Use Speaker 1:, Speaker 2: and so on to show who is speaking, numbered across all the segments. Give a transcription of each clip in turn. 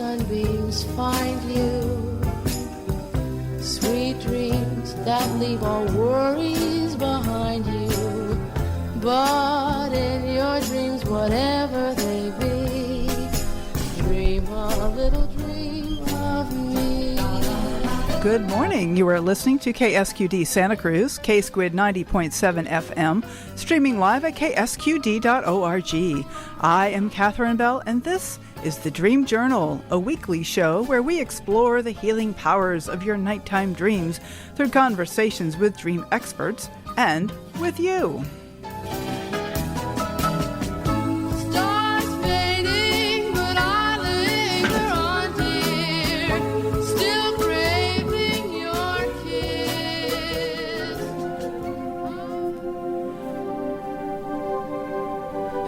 Speaker 1: sunbeams find you. Sweet dreams that leave all worries behind you. But in your dreams, whatever they be, dream a little dream of me.
Speaker 2: Good morning. You are listening to KSQD Santa Cruz, K-Squid 90.7 FM, streaming live at ksqd.org. I am Catherine Bell, and this is the Dream Journal, a weekly show where we explore the healing powers of your nighttime dreams through conversations with dream experts and with you.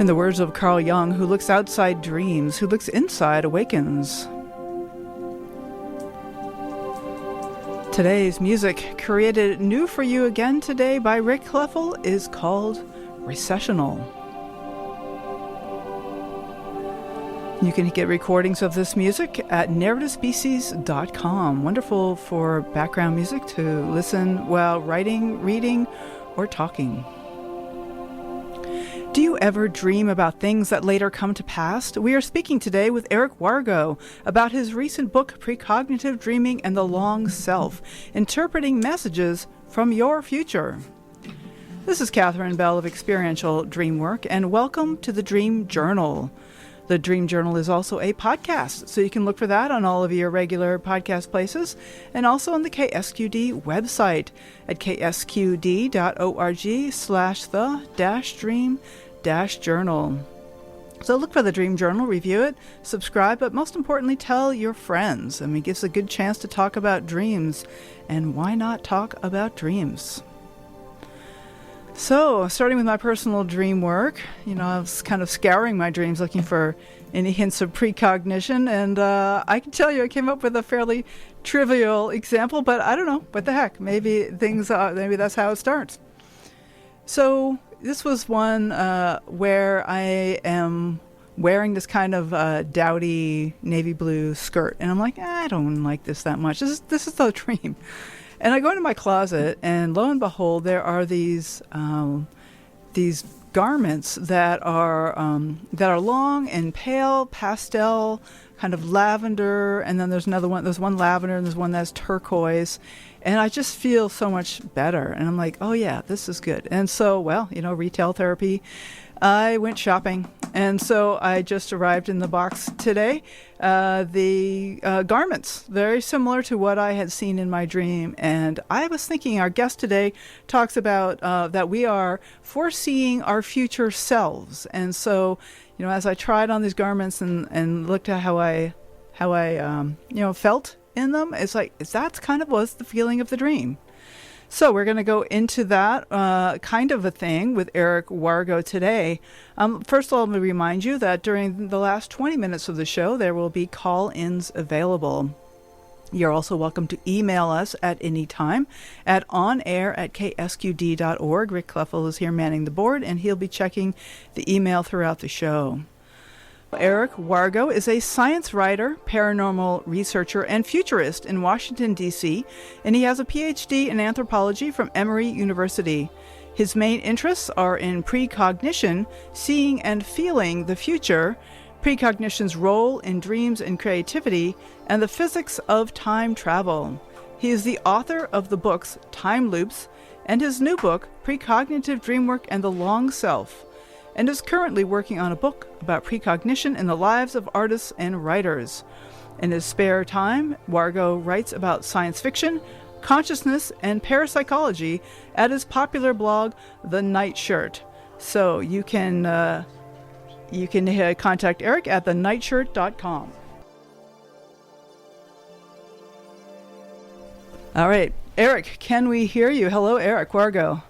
Speaker 2: In the words of Carl Jung, who looks outside dreams, who looks inside awakens. Today's music, created new for you again today by Rick Kleffel, is called Recessional. You can get recordings of this music at narrativespecies.com. Wonderful for background music to listen while writing, reading, or talking. Do you ever dream about things that later come to pass? We are speaking today with Eric Wargo about his recent book, Precognitive Dreaming and the Long Self, Interpreting Messages from Your Future. This is Catherine Bell of Experiential Dreamwork, and welcome to the Dream Journal. The Dream Journal is also a podcast, so you can look for that on all of your regular podcast places, and also on the KSQD website at ksqd.org/the-dream-journal. So look for the Dream Journal, review it, subscribe, but most importantly, tell your friends. I mean, it gives a good chance to talk about dreams, and why not talk about dreams? So, starting with my personal dream work, I was kind of scouring my dreams looking for any hints of precognition, and I can tell you I came up with a fairly trivial example, but I don't know, what the heck, maybe maybe that's how it starts. So, this was one where I am wearing this kind of dowdy navy blue skirt, and I'm like, I don't like this that much. This is the dream. And I go into my closet, and lo and behold, there are these garments that are long and pale pastel, kind of lavender, and then there's another one. There's one lavender, and there's one that's turquoise, and I just feel so much better. And I'm like, oh yeah, this is good. And so, retail therapy. I went shopping, and so I just arrived in the box today. The garments, very similar to what I had seen in my dream. And I was thinking our guest today talks about that we are foreseeing our future selves. And so, as I tried on these garments and looked at how I felt in them, it's like that's kind of was the feeling of the dream. So we're going to go into that kind of a thing with Eric Wargo today. First of all, let me remind you that during the last 20 minutes of the show, there will be call-ins available. You're also welcome to email us at any time at onair@ksqd.org. Rick Kleffel is here manning the board, and he'll be checking the email throughout the show. Eric Wargo is a science writer, paranormal researcher, and futurist in Washington, D.C., and he has a Ph.D. in anthropology from Emory University. His main interests are in precognition, seeing and feeling the future, precognition's role in dreams and creativity, and the physics of time travel. He is the author of the books Time Loops and his new book, Precognitive Dreamwork and the Long Self, and is currently working on a book about precognition in the lives of artists and writers. In his spare time, Wargo writes about science fiction, consciousness, and parapsychology at his popular blog, The Nightshirt. So you can contact Eric at thenightshirt.com. All right, Eric, can we hear you? Hello, Eric Wargo.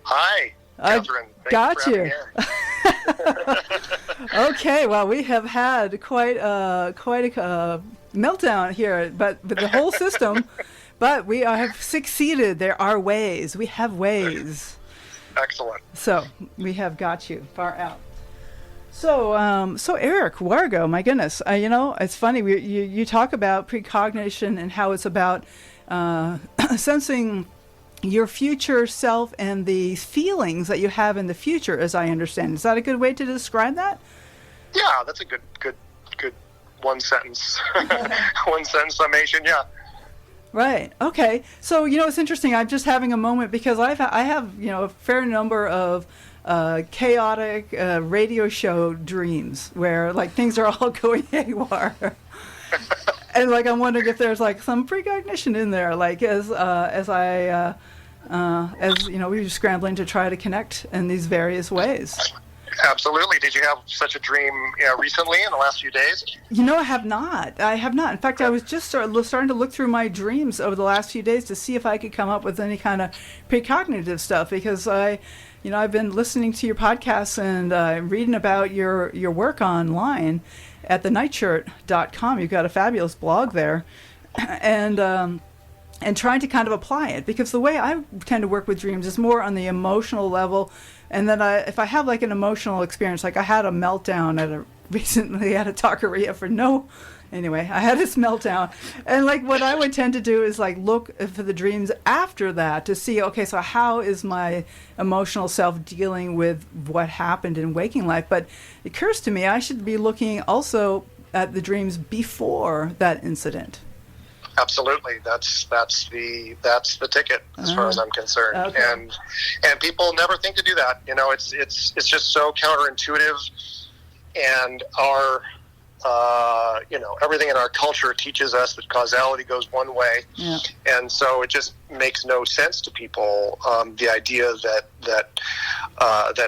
Speaker 3: Hi, Catherine.
Speaker 2: Got you. Okay, well, we have had quite a meltdown here, but with the whole system. But we have succeeded. There are ways. We have ways.
Speaker 3: Excellent.
Speaker 2: So we have got you far out. So Eric, Wargo, my goodness, it's funny. You talk about precognition and how it's about sensing your future self and the feelings that you have in the future, as I understand. Is that a good way to describe that?
Speaker 3: Yeah, that's a good one sentence summation. Yeah.
Speaker 2: Right. Okay. So it's interesting. I'm just having a moment because I have a fair number of chaotic radio show dreams where like things are all going haywire, and like I'm wondering if there's like some precognition in there, like as we were scrambling to try to connect in these various ways.
Speaker 3: Absolutely. Did you have such a dream recently in the last few days?
Speaker 2: I have not. In fact, I was just starting to look through my dreams over the last few days to see if I could come up with any kind of precognitive stuff, because I've been listening to your podcasts and reading about your work online at the Nightshirt.com. You've got a fabulous blog there, and trying to kind of apply it, because the way I tend to work with dreams is more on the emotional level. And then if I have like an emotional experience, like I had a meltdown recently at a taqueria I had this meltdown. And like what I would tend to do is like look for the dreams after that to see, okay, so how is my emotional self dealing with what happened in waking life? But it occurs to me I should be looking also at the dreams before that incident.
Speaker 3: Absolutely, that's the ticket as far as I'm concerned,
Speaker 2: okay.
Speaker 3: and people never think to do that. It's just so counterintuitive, and our everything in our culture teaches us that causality goes one way, and so it just makes no sense to people. The idea that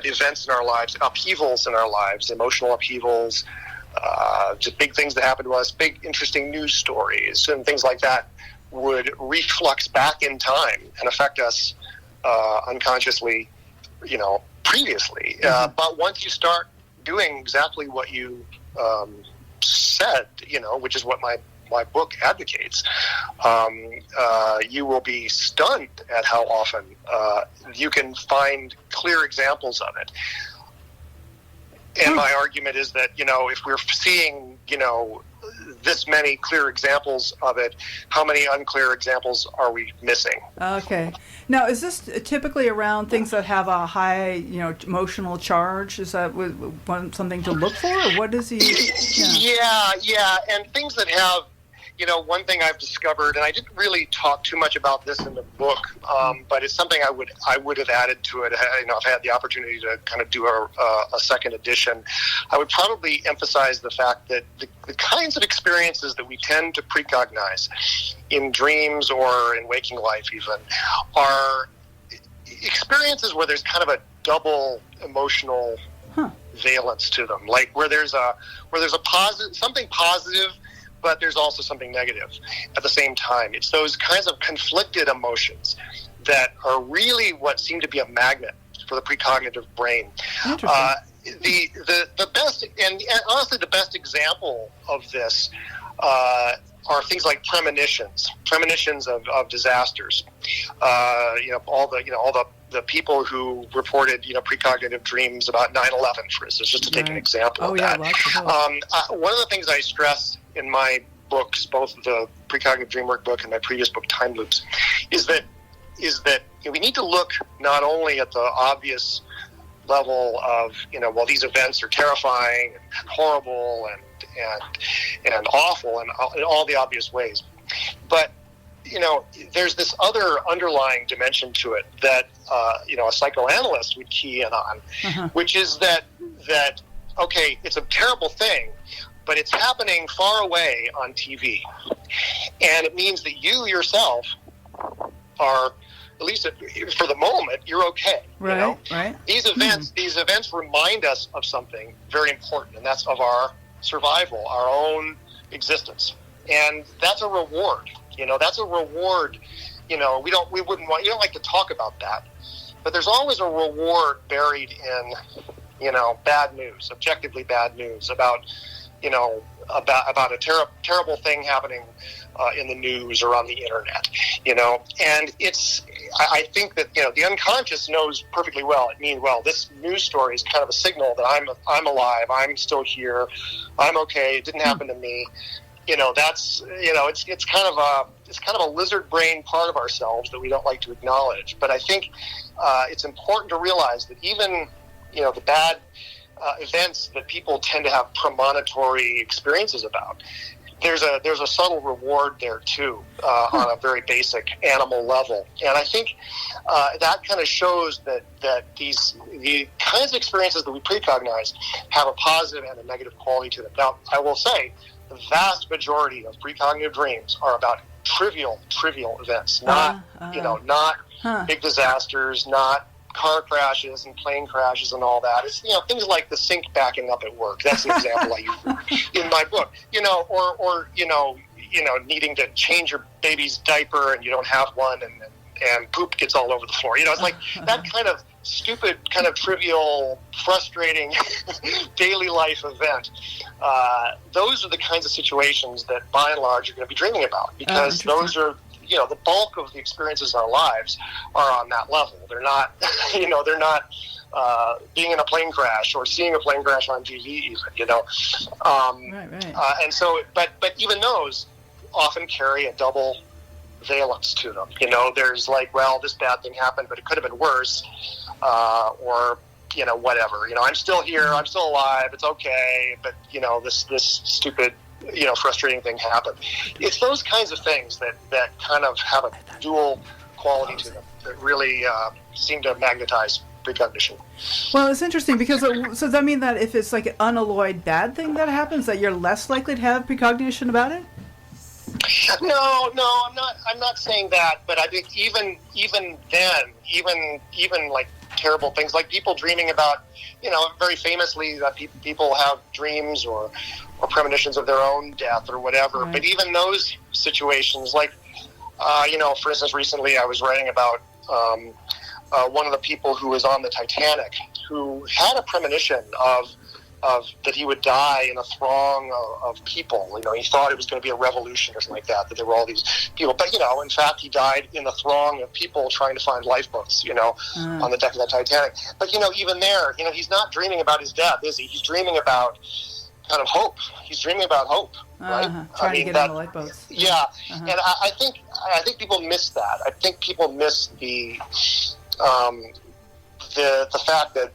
Speaker 3: events in our lives, upheavals in our lives, emotional upheavals. Just big things that happen to us, big interesting news stories and things like that would reflux back in time and affect us unconsciously, previously. But once you start doing exactly what you said, which is what my book advocates, you will be stunned at how often you can find clear examples of it. And my argument is that, if we're seeing, this many clear examples of it, how many unclear examples are we missing? Okay.
Speaker 2: Now, is this typically around things that have a high, emotional charge? Is that something to look for, or what is he?
Speaker 3: Yeah. And things that have, one thing I've discovered, and I didn't really talk too much about this in the book, but it's something I would have added to it. If I had the opportunity to kind of do a second edition, I would probably emphasize the fact that the kinds of experiences that we tend to precognize in dreams or in waking life even are experiences where there's kind of a double emotional valence to them, like where there's a something positive, but there's also something negative at the same time. It's those kinds of conflicted emotions that are really what seem to be a magnet for the precognitive brain. The best, and honestly, the best example of this are things like premonitions of disasters. All the people who reported, precognitive dreams about 9/11, for instance, just to take an example of that. One of the things I stress in my books, both the Precognitive Dreamwork book and my previous book, Time Loops, is that we need to look not only at the obvious level of, these events are terrifying and horrible and awful in all the obvious ways, but there's this other underlying dimension to it that a psychoanalyst would key in on, which is that okay, it's a terrible thing, but it's happening far away on TV, and it means that you yourself are, at least for the moment, you're okay.
Speaker 2: Right.
Speaker 3: These events remind us of something very important, and that's of our survival, our own existence, and that's a reward. That's a reward. You don't like to talk about that, but there's always a reward buried in, bad news, objectively bad news about about a terrible thing happening in the news or on the internet, and I think that, the unconscious knows perfectly well. This news story is kind of a signal that I'm alive, I'm still here, I'm okay, it didn't happen to me. That's, it's kind of a lizard brain part of ourselves that we don't like to acknowledge. But I think it's important to realize that even, the bad events that people tend to have premonitory experiences about, there's a subtle reward there too, on a very basic animal level. And I think that kind of shows that the kinds of experiences that we precognize have a positive and a negative quality to them. Now, I will say, the vast majority of precognitive dreams are about trivial events, not big disasters, not car crashes and plane crashes and all that. It's, things like the sink backing up at work. That's an example I use in my book. Or needing to change your baby's diaper and you don't have one, and poop gets all over the floor. It's like that kind of stupid, kind of trivial, frustrating daily life event. Those are the kinds of situations that, by and large, you're going to be dreaming about, because those are, the bulk of the experiences in our lives are on that level. They're not, they're not being in a plane crash or seeing a plane crash on TV, even.
Speaker 2: Right.
Speaker 3: And so, but even those often carry a double valence to them. There's like, well, this bad thing happened, but it could have been worse, or whatever. I'm still here, I'm still alive, it's okay, but this stupid, frustrating thing happened. It's those kinds of things that kind of have a dual quality to them that really seem to magnetize precognition.
Speaker 2: Well, it's interesting because so does that mean that if it's like an unalloyed bad thing that happens, that you're less likely to have precognition about it?
Speaker 3: No, I'm not saying that, but I think even then, even like terrible things, like people dreaming about, very famously that people have dreams or premonitions of their own death or whatever. Right. But even those situations, like, for instance, recently I was writing about one of the people who was on the Titanic, who had a premonition of that he would die in a throng of people. He thought it was going to be a revolution or something like that there were all these people. But, in fact, he died in the throng of people trying to find lifeboats, on the deck of the Titanic. But, even there, he's not dreaming about his death, is he? He's dreaming about kind of hope. He's dreaming about hope, right?
Speaker 2: Trying to get on the lifeboats.
Speaker 3: Yeah. And I think people miss that. I think people miss the fact that,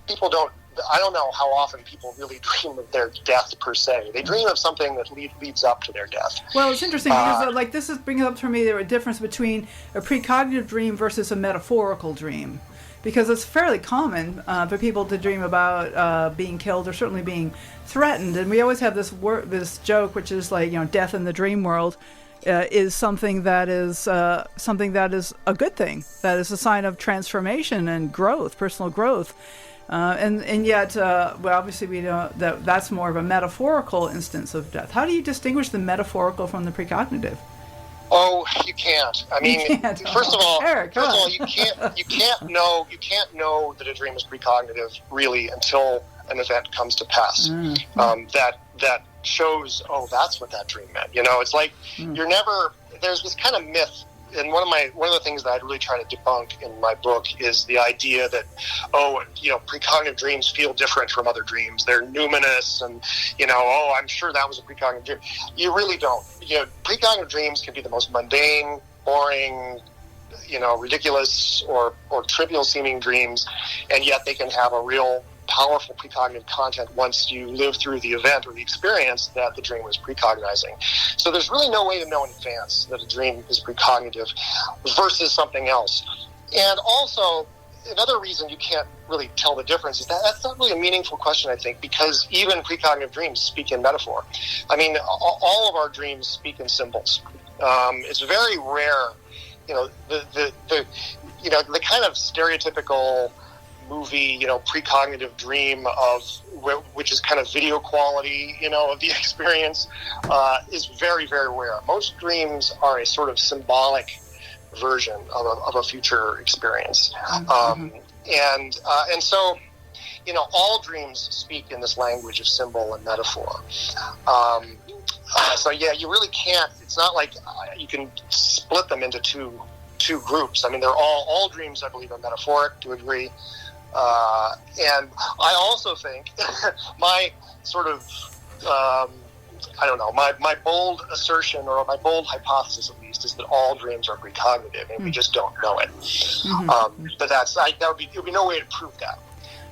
Speaker 3: people don't, I don't know how often people really dream of their death per se. They dream of something that leads up to their death.
Speaker 2: Well, it's interesting because this is bringing up for me a difference between a precognitive dream versus a metaphorical dream, because it's fairly common for people to dream about being killed or certainly being threatened, and we always have this joke, which is like, death in the dream world is something that is a good thing, that is a sign of transformation and growth, personal growth. And yet, obviously we know that's more of a metaphorical instance of death. How do you distinguish the metaphorical from the precognitive?
Speaker 3: Oh, you can't. I mean, first of all, you can't know that a dream is precognitive really until an event comes to pass. That shows, that's what that dream meant. It's like there's this kind of myth. And one of the things that I really try to debunk in my book is the idea that, precognitive dreams feel different from other dreams. They're numinous, and I'm sure that was a precognitive dream. You really don't. Precognitive dreams can be the most mundane, boring, ridiculous or trivial seeming dreams, and yet they can have a real powerful precognitive content once you live through the event or the experience that the dream was precognizing. So there's really no way to know in advance that a dream is precognitive versus something else. And also, another reason you can't really tell the difference is that that's not really a meaningful question, I think, because even precognitive dreams speak in metaphor. I mean, all of our dreams speak in symbols. It's very rare, the kind of stereotypical movie, precognitive dream which is kind of video quality, of the experience, is very, very rare. Most dreams are a sort of symbolic version of a future experience. And so, all dreams speak in this language of symbol and metaphor. So yeah, you really can't. It's not like you can split them into two groups. I mean, they're all dreams, I believe, are metaphoric to a degree. And I also think my sort of my bold assertion, or my bold hypothesis at least, is that all dreams are precognitive, and we just don't know it. But there would be no way to prove that.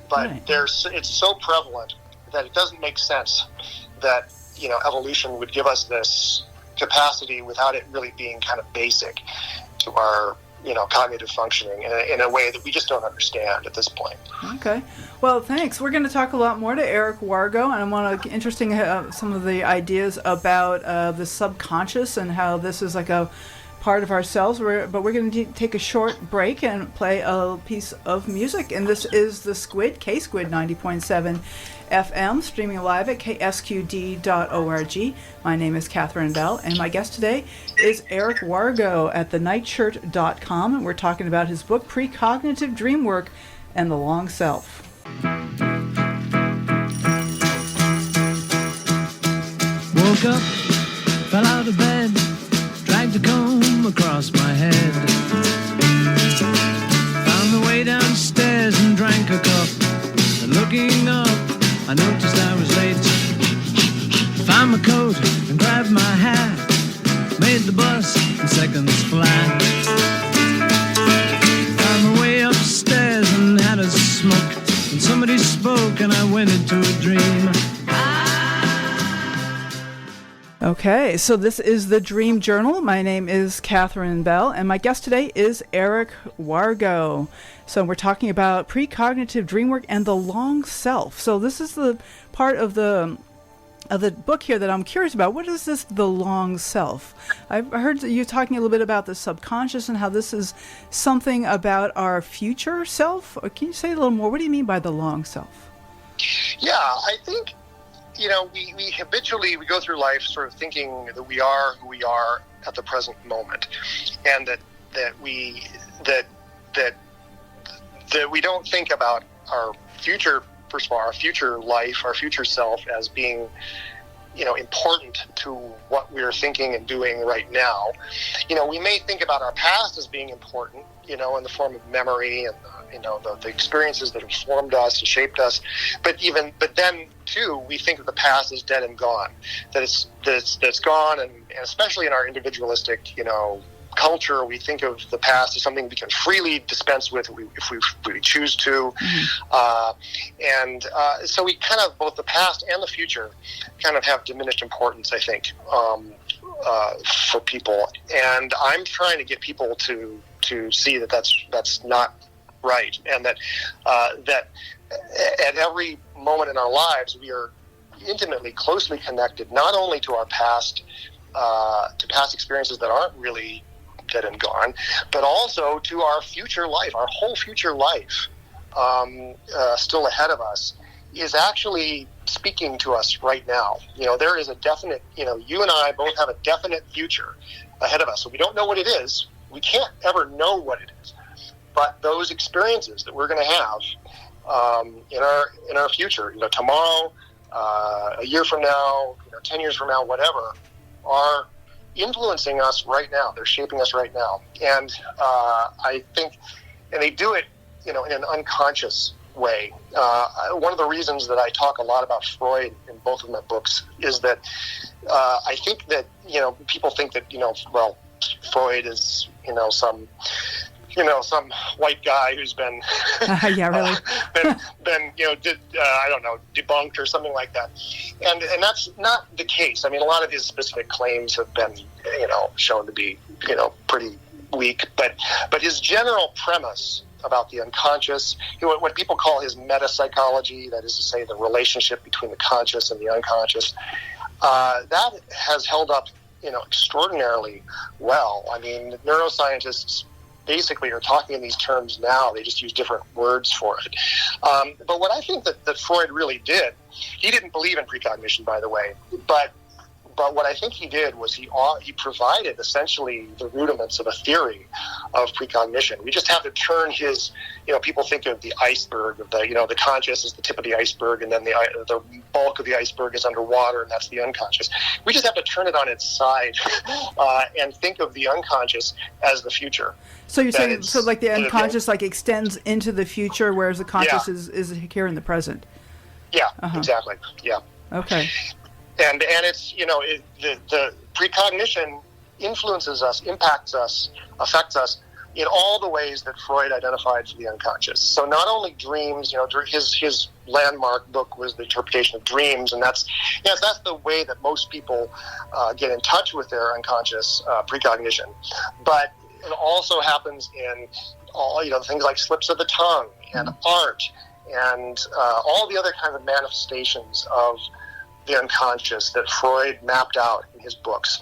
Speaker 3: But it's so prevalent that it doesn't make sense that evolution would give us this capacity without it really being kind of basic to our cognitive functioning in a way that we just don't understand at this point.
Speaker 2: Okay. Well, thanks. We're going to talk a lot more to Eric Wargo, and I want to interesting some of the ideas about the subconscious and how this is like a part of ourselves. But we're going to take a short break and play a piece of music, and this is the Squid, K-Squid 90.7 FM, streaming live at ksqd.org. My name is Catherine Bell, and my guest today is Eric Wargo at the Nightshirt.com, and we're talking about his book, Precognitive Dreamwork and the Long Self.
Speaker 4: Woke up, fell out of bed, dragged a comb across my head, found the way downstairs and drank a cup, and looking up I noticed I was late. Found my coat and grabbed my hat, made the bus in seconds flat. Found my way upstairs and had a smoke, and somebody spoke and I went into a dream.
Speaker 2: Okay, so this is the Dream Journal. My name is Catherine Bell, and my guest today is Eric Wargo. So we're talking about precognitive dreamwork and the long self. So this is the part of the book here that I'm curious about. What is this, the long self? I've heard you talking a little bit about the subconscious and how this is something about our future self. Or can you say a little more? What do you mean by the long self?
Speaker 3: Yeah, I think we habitually go through life sort of thinking that we are who we are at the present moment, and that we don't think about our future. First of all, our future life, our future self, as being important to what we're thinking and doing right now. We may think about our past as being important, in the form of memory and the experiences that have formed us and shaped us. But then too, we think of the past as dead and gone. That it's gone, and especially in our individualistic, culture, we think of the past as something we can freely dispense with if we choose to. So we kind of, both the past and the future kind of have diminished importance, I think, for people. And I'm trying to get people to see that that's not right, and that at every moment in our lives we are intimately, closely connected, not only to our past, to past experiences that aren't really dead and gone, but also to our future life. Our whole future life, still ahead of us, is actually speaking to us right now. There is a definite, you and I both have a definite future ahead of us. So we don't know what it is. We can't ever know what it is. But those experiences that we're going to have in our future, tomorrow, a year from now, 10 years from now, whatever, are influencing us right now. They're shaping us right now. And I think, and they do it, in an unconscious way. One of the reasons that I talk a lot about Freud in both of my books is that I think that, people think that, Freud is, some white guy who's been,
Speaker 2: yeah, really,
Speaker 3: been debunked or something like that, and that's not the case. I mean, a lot of his specific claims have been, shown to be, pretty weak, but his general premise about the unconscious, what people call his metapsychology, that is to say, the relationship between the conscious and the unconscious, that has held up, extraordinarily well. I mean, neuroscientists basically are talking in these terms now. They just use different words for it. But what I think that Freud really did, he didn't believe in precognition, by the way, but But what I think he did was he provided essentially the rudiments of a theory of precognition. We just have to turn his, people think of the iceberg, of the conscious is the tip of the iceberg, and then the bulk of the iceberg is underwater, and that's the unconscious. We just have to turn it on its side and think of the unconscious as the future.
Speaker 2: So you're saying, so like the unconscious like extends into the future, whereas the conscious is here in the present.
Speaker 3: Yeah, exactly. Yeah.
Speaker 2: Okay.
Speaker 3: And it's, the precognition influences us, impacts us, affects us in all the ways that Freud identified for the unconscious. So not only dreams, his landmark book was The Interpretation of Dreams, and that's the way that most people get in touch with their unconscious precognition. But it also happens in all, things like slips of the tongue and art and all the other kinds of manifestations of the unconscious that Freud mapped out in his books.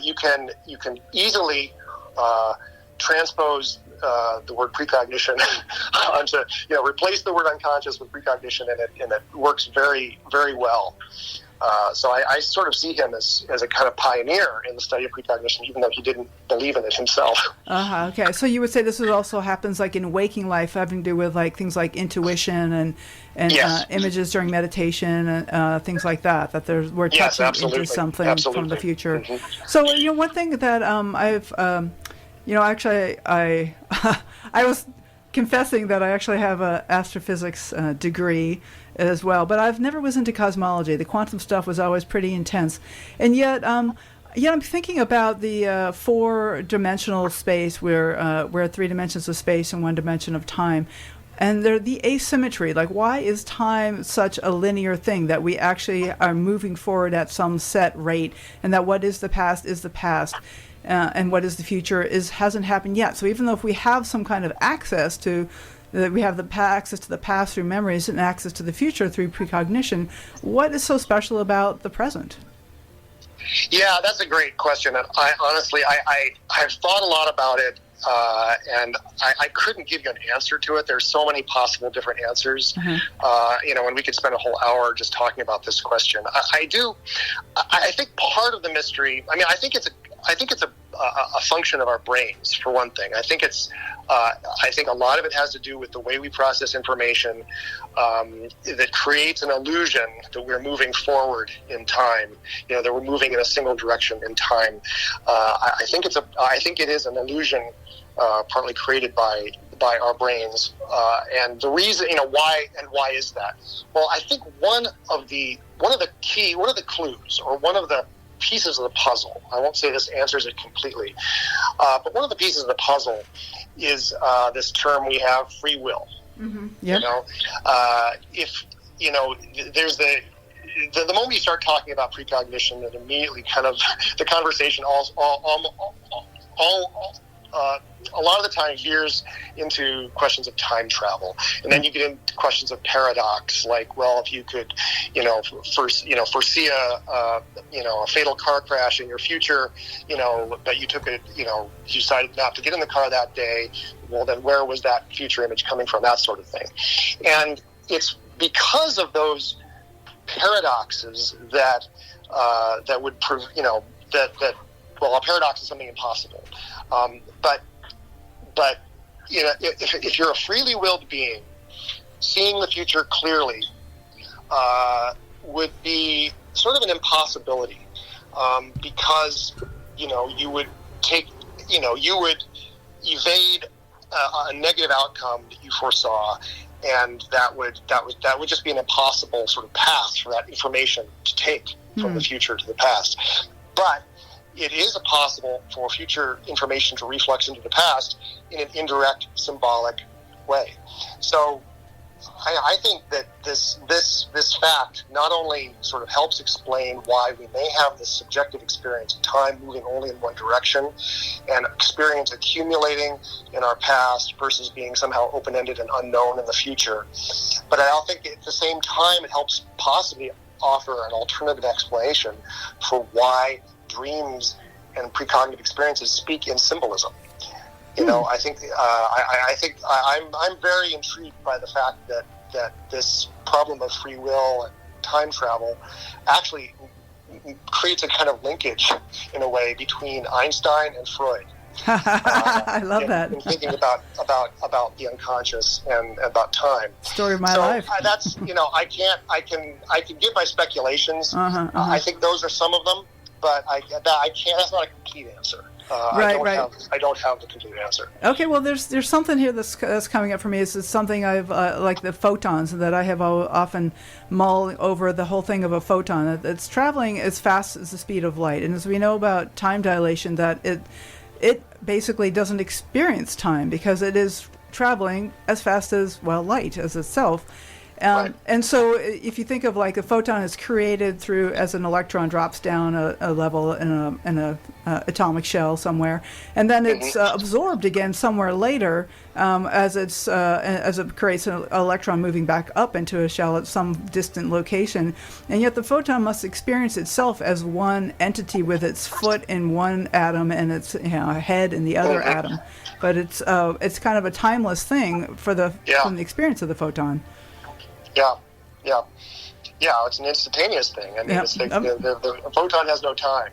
Speaker 3: You can easily transpose the word precognition onto, replace the word unconscious with precognition, and it works very, very well. So I sort of see him as a kind of pioneer in the study of precognition, even though he didn't believe in it himself.
Speaker 2: Okay. So you would say this also happens like in waking life, having to do with like things like intuition and
Speaker 3: yes.
Speaker 2: Images during meditation and things like that. That we're touching into something from the future. So one thing that I've actually I I was confessing that I actually have an astrophysics degree as well, but I've never was into cosmology. The quantum stuff was always pretty intense, and yet I'm thinking about the four-dimensional space where 3 dimensions of space and 1 dimension of time, and the asymmetry. Like, why is time such a linear thing that we actually are moving forward at some set rate, and that what is the past is the past? And what is the future hasn't happened yet. So even though if we have some kind of access to, we have access to the past through memories and access to the future through precognition, what is so special about the present?
Speaker 3: Yeah, that's a great question. And I've thought a lot about it, and I couldn't give you an answer to it. There's so many possible different answers, and we could spend a whole hour just talking about this question. I think part of the mystery, I think it's a function of our brains, for one thing. I think a lot of it has to do with the way we process information that creates an illusion that we're moving forward in time, that we're moving in a single direction in time. I think it is an illusion partly created by our brains. And the reason, why is that? Well, I think one of the clues, or one of the pieces of the puzzle, I won't say this answers it completely, but one of the pieces of the puzzle is this term we have, free will.
Speaker 2: Yeah.
Speaker 3: If there's the moment you start talking about precognition, and immediately kind of the conversation a lot of the time veers into questions of time travel, and then you get into questions of paradox, like, well, if you could, foresee a fatal car crash in your future, but you took it, you decided not to get in the car that day, well, then where was that future image coming from? That sort of thing. And it's because of those paradoxes that would prove, well, a paradox is something impossible. But if you're a freely willed being, seeing the future clearly would be sort of an impossibility, because you would evade a negative outcome that you foresaw, and that would just be an impossible sort of path for that information to take from the future to the past. But it is possible for future information to reflux into the past in an indirect, symbolic way. So I think that this fact not only sort of helps explain why we may have this subjective experience of time moving only in one direction, and experience accumulating in our past versus being somehow open-ended and unknown in the future, but I think at the same time it helps possibly offer an alternative explanation for why dreams and precognitive experiences speak in symbolism. I think I'm very intrigued by the fact that this problem of free will and time travel actually creates a kind of linkage in a way between Einstein and Freud.
Speaker 2: I love that.
Speaker 3: In thinking about the unconscious and about time.
Speaker 2: Story of my life.
Speaker 3: That's I can give my speculations. I think those are some of them, but I can't. That's not a complete answer.
Speaker 2: Right.
Speaker 3: I don't have the complete answer.
Speaker 2: Okay, well, there's something here that's coming up for me. It's something I've like the photons that I have often mull over the whole thing of a photon. It's traveling as fast as the speed of light, and as we know about time dilation, that it basically doesn't experience time because it is traveling as fast as light as itself.
Speaker 3: Right.
Speaker 2: And so if you think of like a photon is created through as an electron drops down a level in a atomic shell somewhere, and then it's absorbed again somewhere later as it creates an electron moving back up into a shell at some distant location. And yet the photon must experience itself as one entity with its foot in one atom and its head in the other atom. But it's kind of a timeless thing from the experience of the photon.
Speaker 3: Yeah. It's an instantaneous thing. I mean, the photon has no time.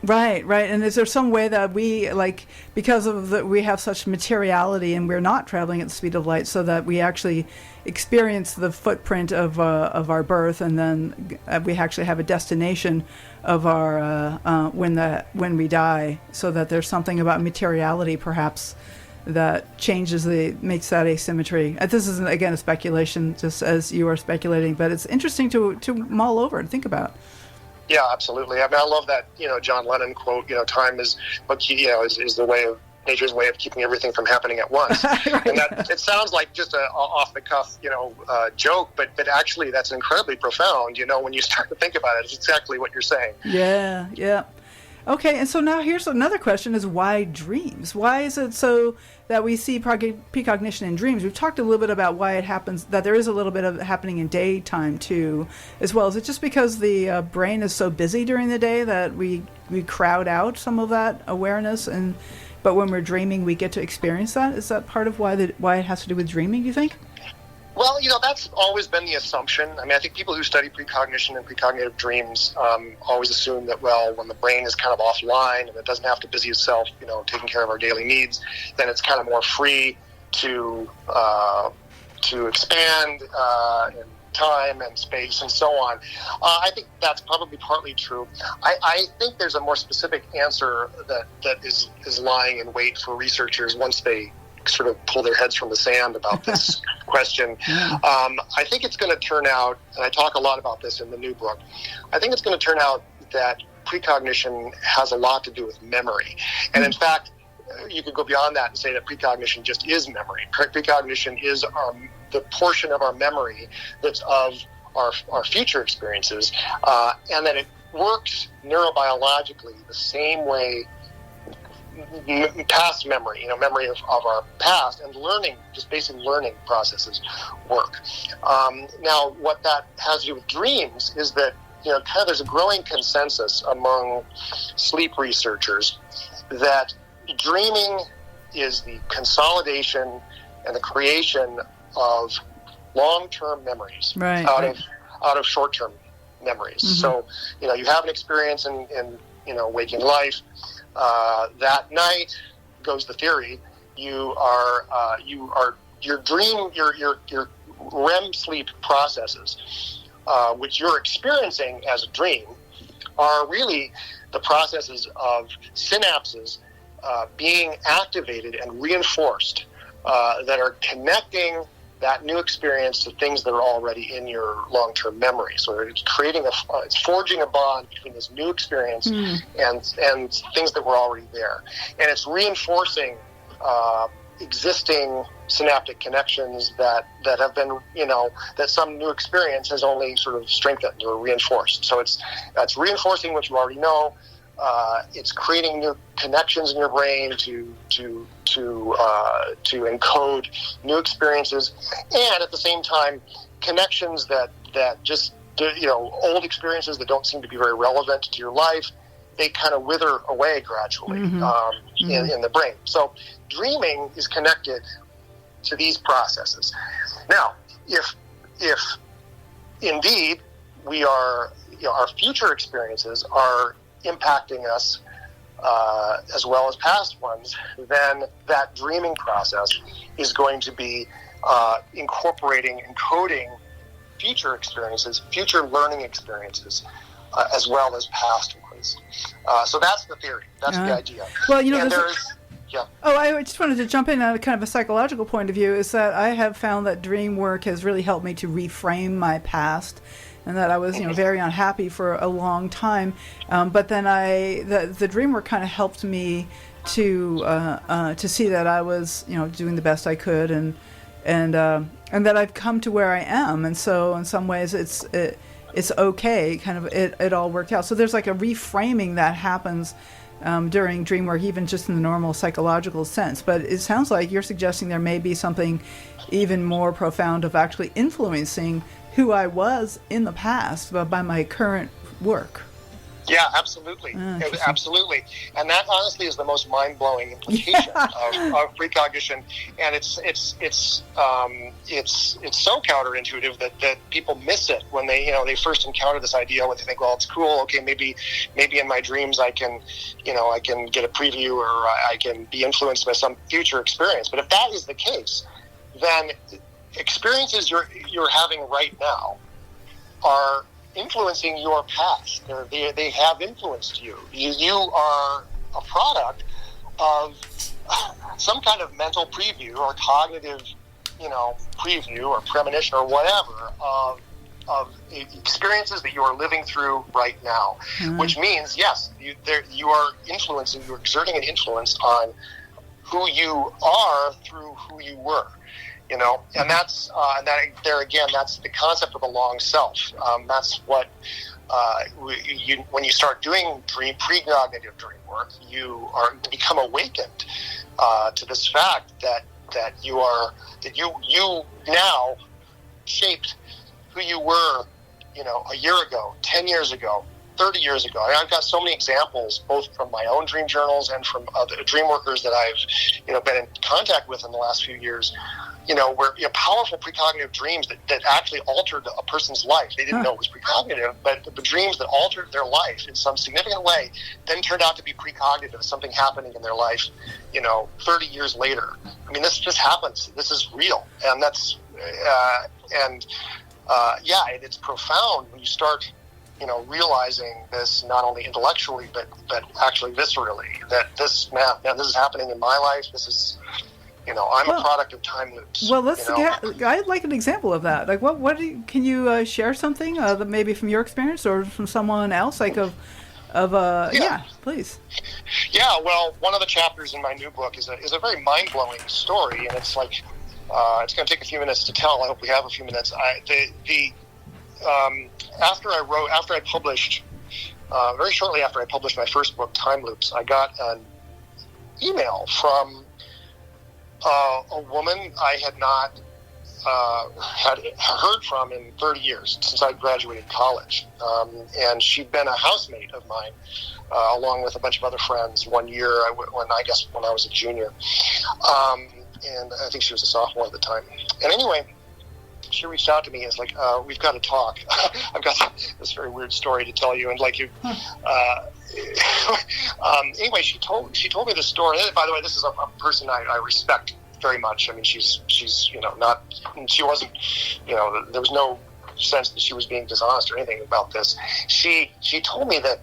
Speaker 2: Right. And is there some way that we, like, because of we have such materiality and we're not traveling at the speed of light, so that we actually experience the footprint of our birth, and then we actually have a destination of our when we die, so that there's something about materiality, perhaps, that makes that asymmetry. This is again a speculation, just as you are speculating, but it's interesting to mull over and think about.
Speaker 3: Yeah, absolutely. I mean, I love that John Lennon quote. Time is is the way of nature's way of keeping everything from happening at once. Right. And that it sounds like just a off the cuff joke, but actually that's incredibly profound. When you start to think about it, it's exactly what you're saying.
Speaker 2: Yeah. Okay, and so now here's another question: is why dreams? Why is it so that we see precognition in dreams? We've talked a little bit about why it happens, that there is a little bit of it happening in daytime too, as well. Is it just because the brain is so busy during the day that we crowd out some of that awareness, but when we're dreaming we get to experience that? Is that part of why it has to do with dreaming, do you think?
Speaker 3: Well, that's always been the assumption. I mean, I think people who study precognition and precognitive dreams always assume that, when the brain is kind of offline and it doesn't have to busy itself, taking care of our daily needs, then it's kind of more free to expand in time and space and so on. I think that's probably partly true. I think there's a more specific answer that is lying in wait for researchers once they sort of pull their heads from the sand about this question. I think it's going to turn out, and I talk a lot about this in the new book, I think it's going to turn out that precognition has a lot to do with memory. And in fact, you could go beyond that and say that precognition just is memory. Precognition is the portion of our memory that's of our future experiences, and that it works neurobiologically the same way past memory, memory of our past and learning, just basic learning processes work. Now, what that has to do with dreams is that, there's a growing consensus among sleep researchers that dreaming is the consolidation and the creation of long-term memories out of short-term memories. So, you have an experience in waking life. That night, goes the theory, your REM sleep processes, which you're experiencing as a dream, are really the processes of synapses being activated and reinforced that are connecting that new experience to things that are already in your long-term memory. So it's it's forging a bond between this new experience and things that were already there. And it's reinforcing existing synaptic connections that have been, that some new experience has only sort of strengthened or reinforced. So that's reinforcing what you already know. It's creating new connections in your brain to encode new experiences, and at the same time, connections that just old experiences that don't seem to be very relevant to your life, they kind of wither away gradually in the brain. So dreaming is connected to these processes. Now, if indeed we are, our future experiences are impacting us as well as past ones, then that dreaming process is going to be incorporating, encoding future experiences, future learning experiences, as well as past ones. So that's the theory. That's the idea.
Speaker 2: Well,
Speaker 3: yeah.
Speaker 2: Oh, I just wanted to jump in on a kind of a psychological point of view, is that I have found that dream work has really helped me to reframe my past, and that I was, very unhappy for a long time. But then the dream work kind of helped me to see that I was, doing the best I could, and that I've come to where I am. And so in some ways it's okay. Kind of it all worked out. So there's like a reframing that happens during dream work, even just in the normal psychological sense. But it sounds like you're suggesting there may be something even more profound of actually influencing who I was in the past by my current work.
Speaker 3: Yeah, absolutely. Absolutely. And that honestly is the most mind-blowing implication of precognition. And it's so counterintuitive that people miss it when they first encounter this idea, when they think, well, it's cool. Okay, maybe in my dreams I can get a preview, or I can be influenced by some future experience. But if that is the case, then experiences you're having right now are influencing your past. They have influenced you. You are a product of some kind of mental preview or cognitive, preview or premonition or whatever of experiences that you are living through right now. Mm-hmm. Which means, yes, you are influencing. You're exerting an influence on who you are through who you were. And that's that's the concept of a long self. That's what when you start doing precognitive dream work, you become awakened to this fact that you now shaped who you were, a year ago, 10 years ago, 30 years ago. I've got so many examples, both from my own dream journals and from other dream workers that I've been in contact with in the last few years. Where powerful precognitive dreams that actually altered a person's life. They didn't know it was precognitive, but the dreams that altered their life in some significant way then turned out to be precognitive, something happening in their life, 30 years later. I mean, this just happens. This is real. And that's, it's profound when you start, realizing this not only intellectually, but actually viscerally, that this is happening in my life. This is, I'm a product of time loops.
Speaker 2: Well, I'd like an example of that. Like, can you share something that maybe from your experience or from someone else, like please.
Speaker 3: Yeah, well, one of the chapters in my new book is a very mind-blowing story, and it's like, it's going to take a few minutes to tell. I hope we have a few minutes. After I published, very shortly after I published my first book, Time Loops, I got an email from a woman I had not had heard from in 30 years since I graduated college. And she'd been a housemate of mine, along with a bunch of other friends one year when I was a junior. And I think she was a sophomore at the time. And anyway, she reached out to me and was like, we've got to talk. I've got this very weird story to tell you. And anyway, she told me the story. And by the way, this is a person I respect very much. I mean, she's she wasn't, there was no sense that she was being dishonest or anything about this. She told me that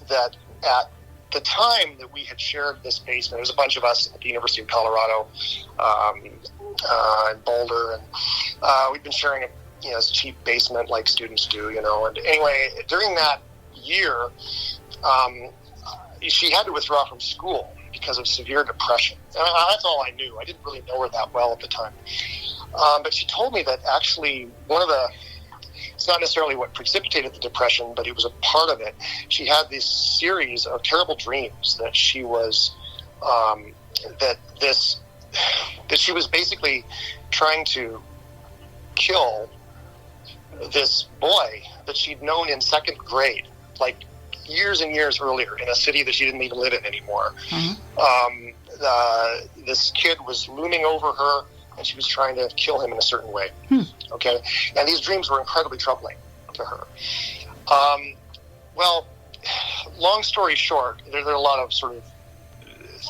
Speaker 3: at the time that we had shared this basement, there was a bunch of us at the University of Colorado, in Boulder, and we'd been sharing a cheap basement like students do, And anyway, during that year, she had to withdraw from school because of severe depression. And that's all I knew. I didn't really know her that well at the time. But she told me that actually it's not necessarily what precipitated the depression, but it was a part of it. She had this series of terrible dreams that she was, that she was basically trying to kill this boy that she'd known in second grade, like years and years earlier, in a city that she didn't even live in anymore. Mm-hmm. This kid was looming over her, and she was trying to kill him in a certain way. Okay, and these dreams were incredibly troubling. to her. Well, long story short, there are a lot of sort of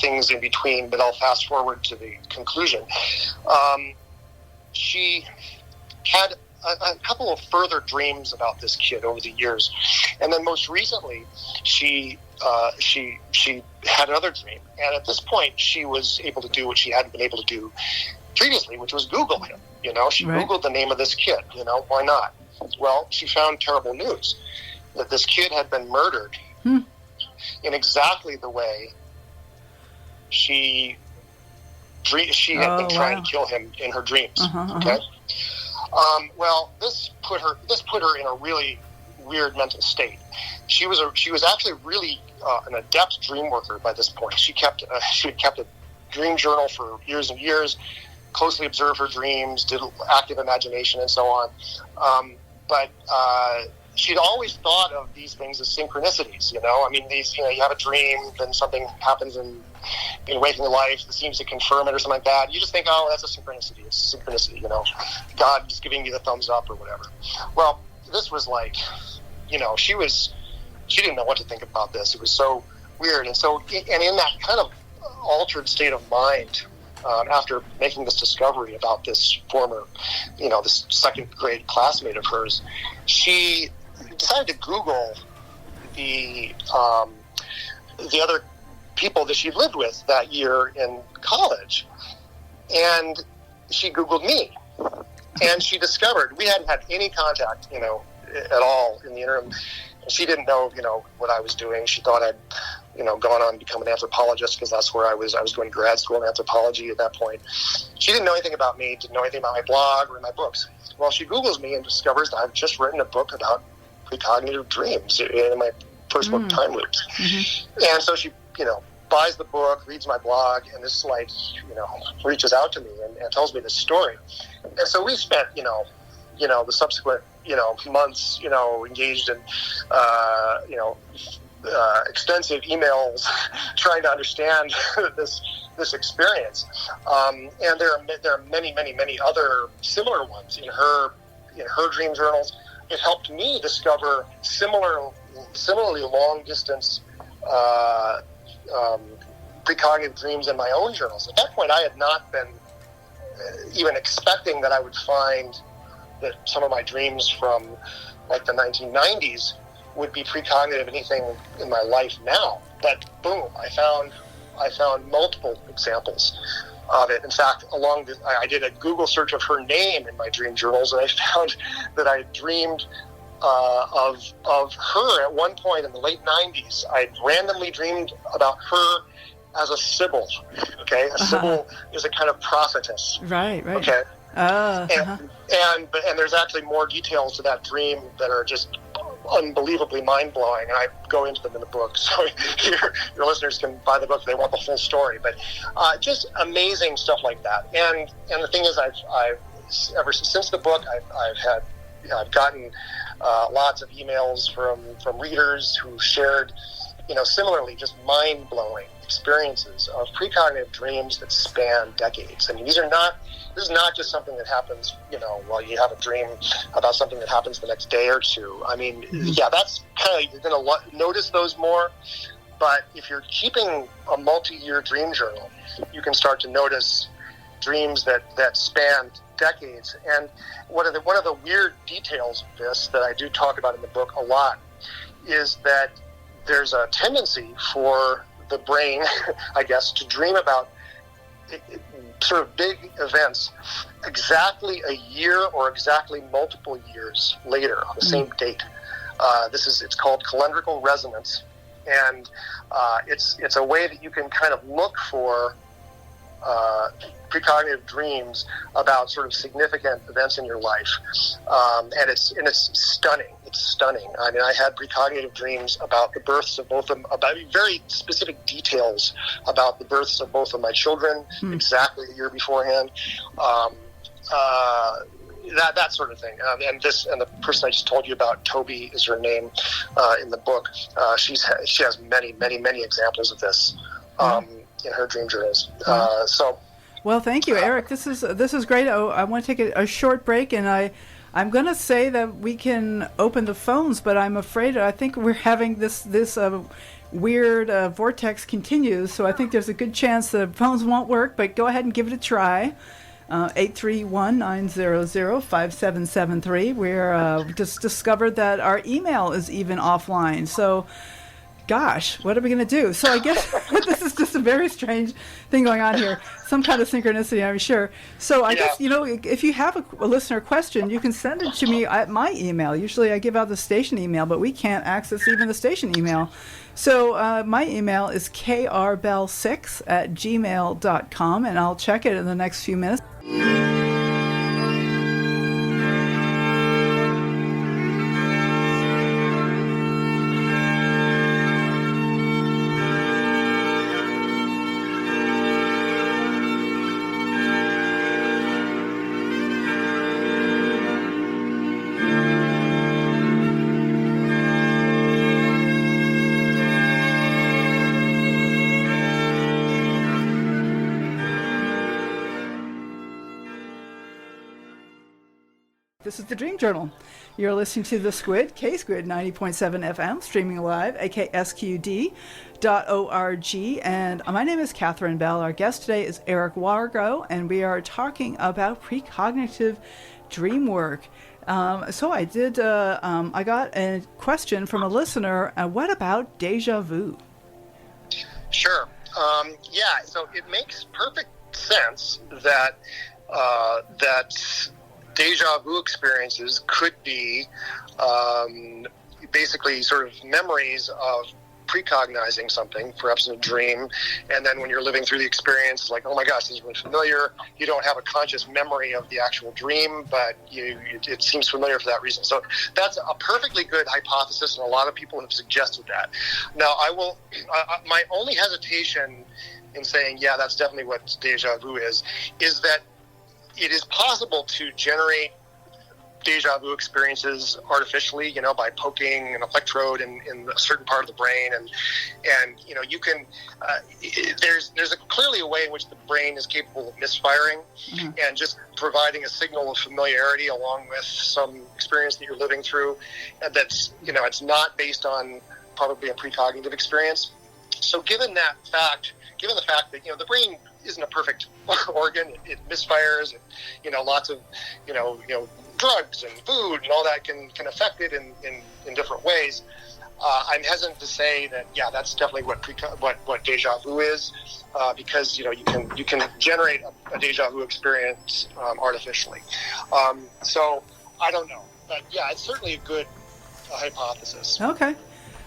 Speaker 3: things in between, but I'll fast forward to the conclusion. She had a couple of further dreams about this kid over the years, and then most recently, she had another dream, and at this point, she was able to do what she hadn't been able to do previously, which was Google him. She
Speaker 2: Right.
Speaker 3: Googled the name of this kid. Why not? Well, she found terrible news that this kid had been murdered in exactly the way she had been trying to kill him in her dreams. Okay. Well, this put her in a really weird mental state. She was actually really an adept dream worker by this point. She had kept a dream journal for years and years, closely observed her dreams, did active imagination, and so on. But she'd always thought of these things as synchronicities. I mean, you have a dream, then something happens in waking life that seems to confirm it or something like that. You just think, oh, that's a synchronicity. It's a synchronicity, God is giving you the thumbs up or whatever. Well, this was like, she didn't know what to think about this. It was so weird. And in that kind of altered state of mind, after making this discovery about this former, this second grade classmate of hers, she decided to Google the other people that she lived with that year in college, and she Googled me, and she discovered we hadn't had any contact, at all in the interim. She didn't know, what I was doing. She thought I'd, gone on to become an anthropologist because that's where I was going to grad school in anthropology at that point. She didn't know anything about me, didn't know anything about my blog or my books. Well, she Googles me and discovers that I've just written a book about precognitive dreams in my first book, Time Loops. Mm-hmm. And so she, buys the book, reads my blog, and this reaches out to me and tells me this story. And so we spent, the subsequent, months, engaged in, extensive emails trying to understand this experience. And there are many, many, many other similar ones in her dream journals. It helped me discover similarly long distance precognitive dreams in my own journals. At that point, I had not been even expecting that I would find that some of my dreams from like the 1990s would be precognitive anything in my life now. But boom, I found multiple examples of it. In fact, I did a Google search of her name in my dream journals, and I found that I dreamed of her at one point in the late 90s. I randomly dreamed about her as a Sibyl. Okay, a Sibyl is a kind of prophetess. Right. Okay. And there's actually more details to that dream that are just unbelievably mind-blowing, and I go into them in the book, so your listeners can buy the book if they want the full story. But just amazing stuff like that. And the thing is, I've ever since the book, I've gotten lots of emails from readers who shared, similarly just mind-blowing experiences of precognitive dreams that span decades. I mean, this is not just something that happens, while you have a dream about something that happens the next day or two. I mean, that's kind of, you're going to notice those more. But if you're keeping a multi-year dream journal, you can start to notice dreams that span decades. And one of the weird details of this that I do talk about in the book a lot is that there's a tendency for the brain, I guess, to dream about sort of big events exactly a year or exactly multiple years later on the same date. It's called calendrical resonance, and it's a way that you can kind of look for precognitive dreams about sort of significant events in your life, and it's stunning. It's stunning. I mean, I had precognitive dreams about the births of both of them, about very specific details about the births of both of my children, exactly a year beforehand. That sort of thing. And the person I just told you about, Toby is her name in the book. She has many, many, many examples of this in her dream journals. Well,
Speaker 2: thank you, Eric. This is great. I want to take a short break, and I'm going to say that we can open the phones, but I'm afraid I think we're having this weird vortex continues, so I think there's a good chance the phones won't work, but go ahead and give it a try. 831-900-5773. We're just discovered that our email is even offline, so gosh, what are we going to do? So I guess this is just a very strange thing going on here. Some kind of synchronicity, I'm sure. So I guess, if you have a listener question, you can send it to me at my email. Usually I give out the station email, but we can't access even the station email. So my email is krbell6@gmail.com, and I'll check it in the next few minutes. This is the Dream Journal. You're listening to The Squid, K-Squid 90.7 FM, streaming live, aksqd.org. And my name is Catherine Bell. Our guest today is Eric Wargo, and we are talking about precognitive dreamwork. So I got a question from a listener. What about deja vu?
Speaker 3: Sure. So it makes perfect sense that deja vu experiences could be basically sort of memories of precognizing something, perhaps in a dream, and then when you're living through the experience, like, oh my gosh, this is really familiar. You don't have a conscious memory of the actual dream, but it seems familiar for that reason. So that's a perfectly good hypothesis, and a lot of people have suggested that. Now, my only hesitation in saying, yeah, that's definitely what deja vu is that it is possible to generate deja vu experiences artificially, by poking an electrode in a certain part of the brain, and you can. There's clearly a way in which the brain is capable of misfiring, and just providing a signal of familiarity along with some experience that you're living through, and that's it's not based on probably a precognitive experience. So given the fact that the brain isn't a perfect organ, it misfires, and lots of drugs and food and all that can affect it in different ways. I'm hesitant to say that that's definitely what deja vu is, because you can generate a deja vu experience artificially. So I don't know, but it's certainly a good hypothesis.
Speaker 2: Okay.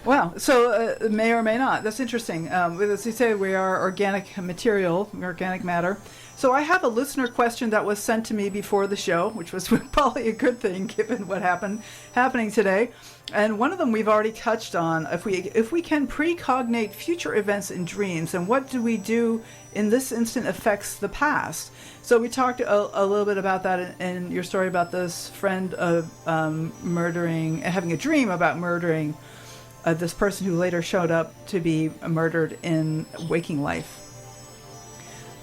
Speaker 2: Wow. So may or may not. That's interesting. As you say, we are organic material, organic matter. So I have a listener question that was sent to me before the show, which was probably a good thing given what happening today. And one of them we've already touched on. If we can precognate future events in dreams, and what do we do in this instant affects the past? So we talked a little bit about that in your story about this friend of having a dream about murdering this person who later showed up to be murdered in waking life.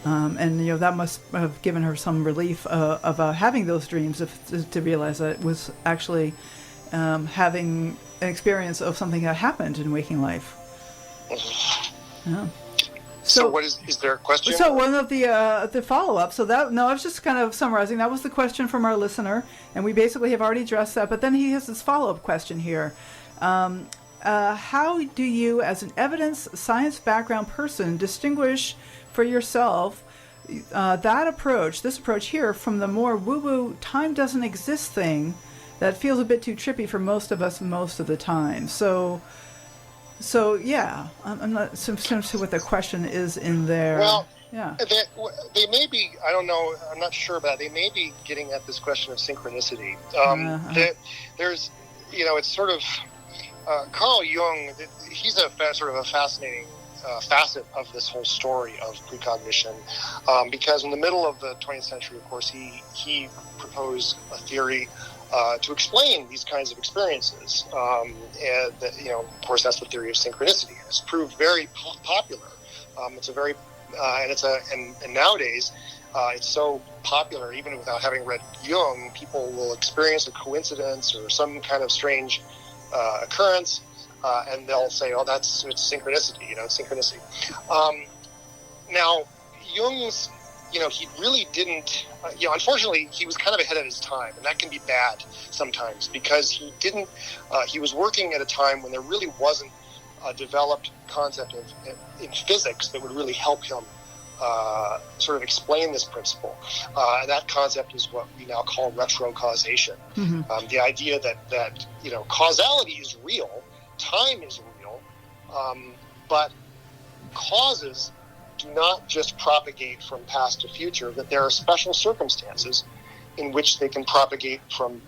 Speaker 2: And that must have given her some relief of having those dreams, to realize that it was actually having an experience of something that happened in waking life. Yeah.
Speaker 3: So what is there a question?
Speaker 2: So one of the follow-up. So I was just kind of summarizing. That was the question from our listener, and we basically have already addressed that. But then he has this follow-up question here. How do you, as an evidence science background person, distinguish for yourself this approach here, from the more woo-woo time doesn't exist thing that feels a bit too trippy for most of us most of the time? So yeah, I'm not so sure what the question is in there.
Speaker 3: Well,
Speaker 2: yeah,
Speaker 3: they may be. I don't know. I'm not sure about. They may be getting at this question of synchronicity. There's, it's sort of. Carl Jung, he's sort of a fascinating facet of this whole story of precognition, because in the middle of the 20th century, of course, he proposed a theory to explain these kinds of experiences, and of course, that's the theory of synchronicity. It's proved very popular. And nowadays, it's so popular, even without having read Jung, people will experience a coincidence or some kind of strange occurrence, and they'll say, "Oh, it's synchronicity." It's synchronicity. Now, Jung's, he really didn't. Unfortunately, he was kind of ahead of his time, and that can be bad sometimes because he didn't. He was working at a time when there really wasn't a developed concept in physics that would really help him sort of explain this principle. And that concept is what we now call retrocausation. Mm-hmm. The idea that causality is real, time is real, but causes do not just propagate from past to future, that there are special circumstances in which they can propagate from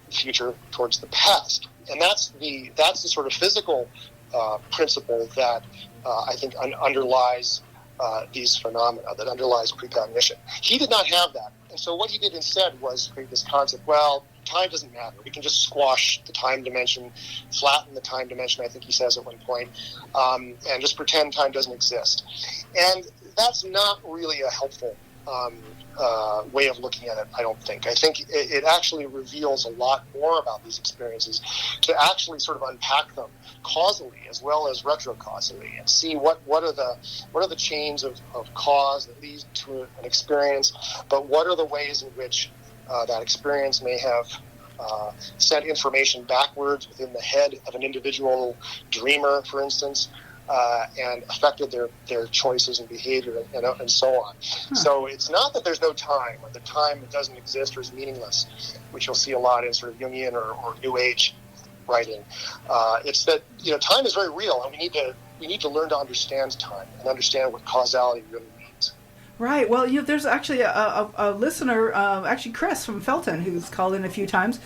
Speaker 3: the future towards the past. And that's the sort of physical principle that I think underlies these phenomena, that underlies precognition. He did not have that. And so what he did instead was create this concept, well, time doesn't matter. We can just squash the time dimension, flatten the time dimension, I think he says at one point, and just pretend time doesn't exist. And that's not really a helpful way of looking at it, I don't think. I think it actually reveals a lot more about these experiences to actually sort of unpack them causally as well as retrocausally and see what are the chains of cause that lead to an experience, but what are the ways in which that experience may have sent information backwards within the head of an individual dreamer, for instance, and affected their choices and behavior and so on. So it's not that there's no time, or the time that doesn't exist or is meaningless, which you'll see a lot in sort of Jungian or New Age writing. It's that time is very real, and we need to learn to understand time and understand what causality really means.
Speaker 2: Right. Well, there's actually a listener, actually Chris from Felton, who's called in a few times,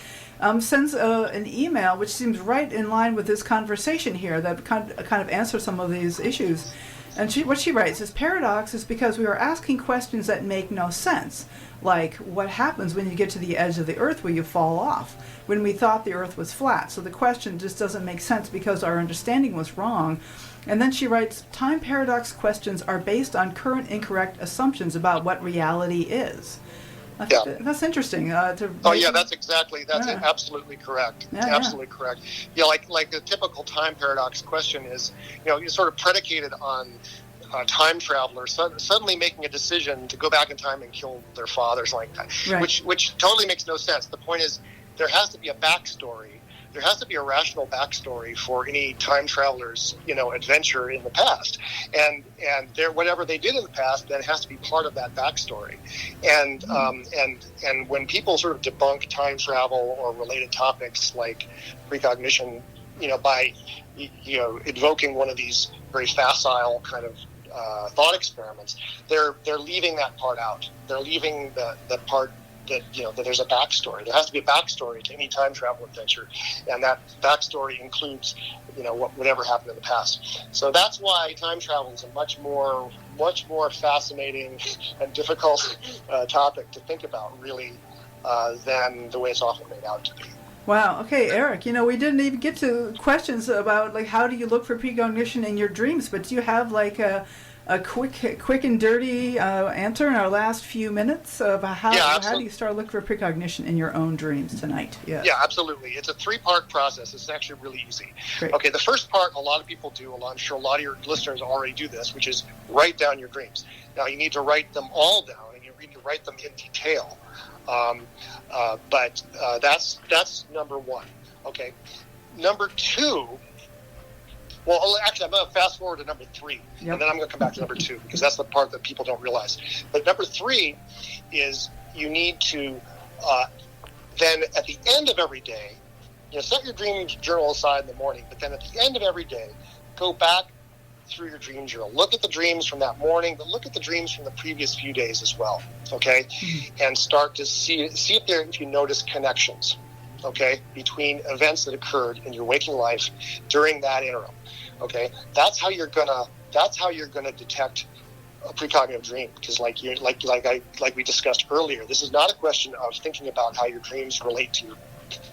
Speaker 2: sends an email which seems right in line with this conversation here that kind of answers some of these issues. And what she writes is, paradox is because we are asking questions that make no sense. Like, what happens when you get to the edge of the earth where you fall off? When we thought the earth was flat. So the question just doesn't make sense because our understanding was wrong. And then she writes, time paradox questions are based on current incorrect assumptions about what reality is. That's interesting.
Speaker 3: That's absolutely correct. Absolutely correct. Yeah, like the typical time paradox question is, it's sort of predicated on time travelers suddenly making a decision to go back in time and kill their fathers like that, right. which totally makes no sense. The point is, there has to be a backstory. There has to be a rational backstory for any time traveler's, adventure in the past, and whatever they did in the past then has to be part of that backstory. And and when people sort of debunk time travel or related topics like precognition, by invoking one of these very facile kind of thought experiments, they're leaving that part out. They're leaving the part that that there's a backstory. There has to be a backstory to any time travel adventure, and that backstory includes whatever happened in the past. So that's why time travel is a much more fascinating and difficult topic to think about, really, than the way it's often made out to be.
Speaker 2: Wow. Okay, Eric. We didn't even get to questions about how do you look for precognition in your dreams, but do you have a quick and dirty answer in our last few minutes of how do you start looking for precognition in your own dreams tonight?
Speaker 3: Yeah, absolutely. It's a 3-part process. It's actually really easy.
Speaker 2: Great.
Speaker 3: Okay, the first part, a lot of people do. I'm sure a lot of your listeners already do this, which is write down your dreams. Now, you need to write them all down, and you need to write them in detail. But that's number 1. Okay, number 2. Well, actually, I'm going to fast forward to number 3, and then I'm going to come back to number 2, because that's the part that people don't realize. But number 3 is you need to then, at the end of every day, set your dream journal aside in the morning, but then at the end of every day, go back through your dream journal. Look at the dreams from that morning, but look at the dreams from the previous few days as well, okay? And start to see if you notice connections, okay, between events that occurred in your waking life during that interim. Okay, that's how you're gonna detect a precognitive dream, because like we discussed earlier, this is not a question of thinking about how your dreams relate to your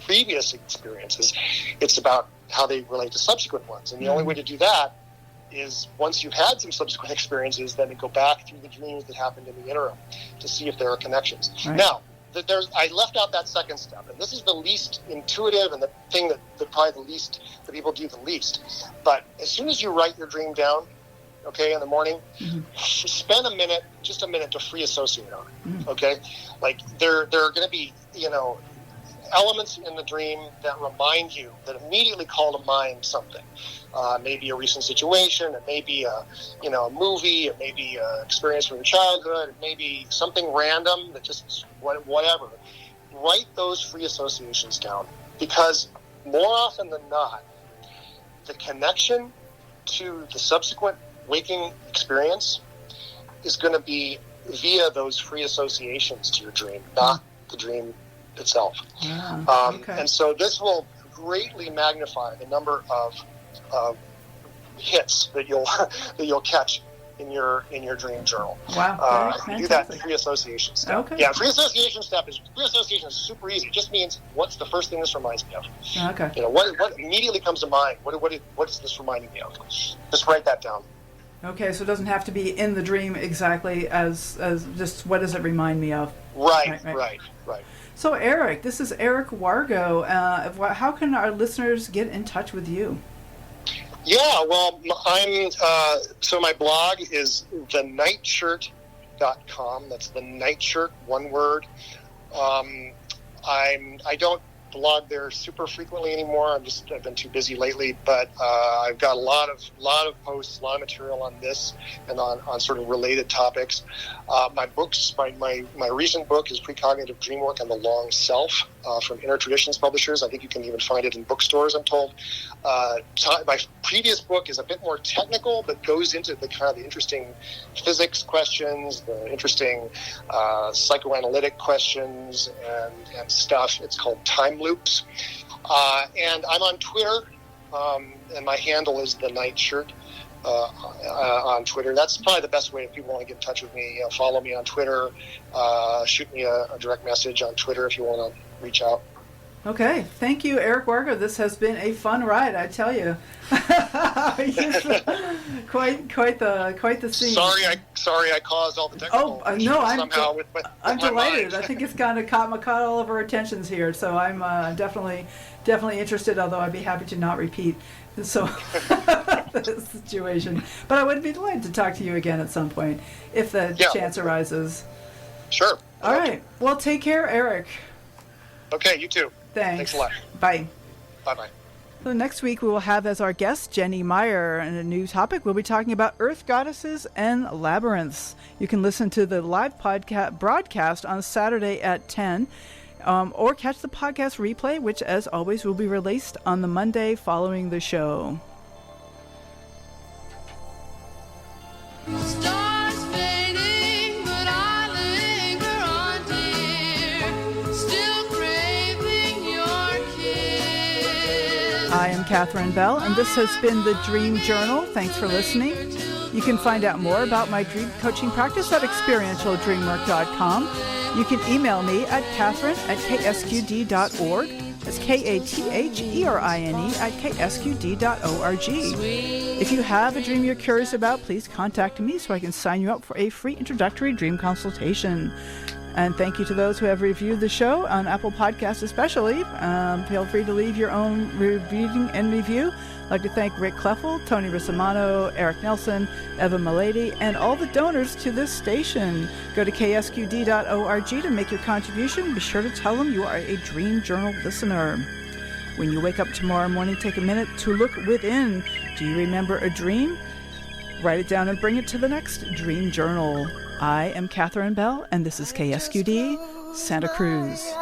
Speaker 3: previous experiences. It's about how they relate to subsequent ones, and the only way to do that is once you've had some subsequent experiences, then to go back through the dreams that happened in the interim to see if there are connections.
Speaker 2: Right.
Speaker 3: Now, I left out that second step, and this is the least intuitive and the thing that probably the least that people do the least. But as soon as you write your dream down, okay, in the morning, spend just a minute to free associate on it. Okay, like there are going to be elements in the dream that remind you, that immediately call to mind something. Maybe a recent situation, it may be a movie, it may be an experience from your childhood, it may be something random that just whatever. Write those free associations down, because more often than not, the connection to the subsequent waking experience is going to be via those free associations to your dream, not the dream itself. And so this will greatly magnify the number of hits that you'll catch in your dream journal.
Speaker 2: Wow,
Speaker 3: if you do that free association step.
Speaker 2: Okay.
Speaker 3: Yeah, free association is super easy. It just means, what's the first thing this reminds me of?
Speaker 2: Okay.
Speaker 3: What immediately comes to mind? What is this reminding me of? Just write that down.
Speaker 2: Okay, so it doesn't have to be in the dream exactly as just what does it remind me of?
Speaker 3: Right.
Speaker 2: So Eric, this is Eric Wargo. How can our listeners get in touch with you?
Speaker 3: Yeah, well, so my blog is thenightshirt.com. That's the Nightshirt, one word. I don't blog there super frequently anymore. I've been too busy lately, but I've got a lot of posts, a lot of material on this and on sort of related topics. My books, my recent book is Precognitive Dreamwork and the Long Self from Inner Traditions Publishers. I think you can even find it in bookstores, I'm told. My previous book is a bit more technical, but goes into the kind of the interesting physics questions, the interesting psychoanalytic questions and stuff. It's called Time Loops. And I'm on Twitter, and my handle is the Nightshirt on Twitter. That's probably the best way if people want to get in touch with me. Follow me on Twitter. Shoot me a direct message on Twitter if you want to reach out.
Speaker 2: Okay, thank you, Eric Wargo. This has been a fun ride, I tell you. quite the scene.
Speaker 3: Sorry, I caused all the technical issues somehow with
Speaker 2: I'm
Speaker 3: my
Speaker 2: delighted.
Speaker 3: mind.
Speaker 2: I think it's kind of caught all of our attentions here, so I'm definitely interested. Although I'd be happy to not repeat the situation, but I would be delighted to talk to you again at some point if the chance arises.
Speaker 3: Sure.
Speaker 2: All right. Well, take care, Eric.
Speaker 3: Okay, you too.
Speaker 2: Thanks
Speaker 3: a lot.
Speaker 2: Bye.
Speaker 3: Bye-bye.
Speaker 2: So next week we will have as our guest Jenny Meyer, and a new topic we'll be talking about earth goddesses and labyrinths. You can listen to the live broadcast on Saturday at 10, or catch the podcast replay, which as always will be released on the Monday following the show.
Speaker 1: Stars fading, but I linger on, dear, still craving your kiss.
Speaker 2: I am Catherine Bell, and this has been the Dream Journal. Thanks for listening. You can find out more about my dream coaching practice at experientialdreamwork.com. You can email me at catherine@ksqd.org. That's KATHERINE@ksqd.org. If you have a dream you're curious about, please contact me so I can sign you up for a free introductory dream consultation. And thank you to those who have reviewed the show on Apple Podcasts especially. Feel free to leave your own reading and review. I'd like to thank Rick Kleffel, Tony Rissimano, Eric Nelson, Eva Milady, and all the donors to this station. Go to ksqd.org to make your contribution. Be sure to tell them you are a Dream Journal listener. When you wake up tomorrow morning, take a minute to look within. Do you remember a dream? Write it down and bring it to the next Dream Journal. I am Catherine Bell, and this is KSQD, Santa Cruz.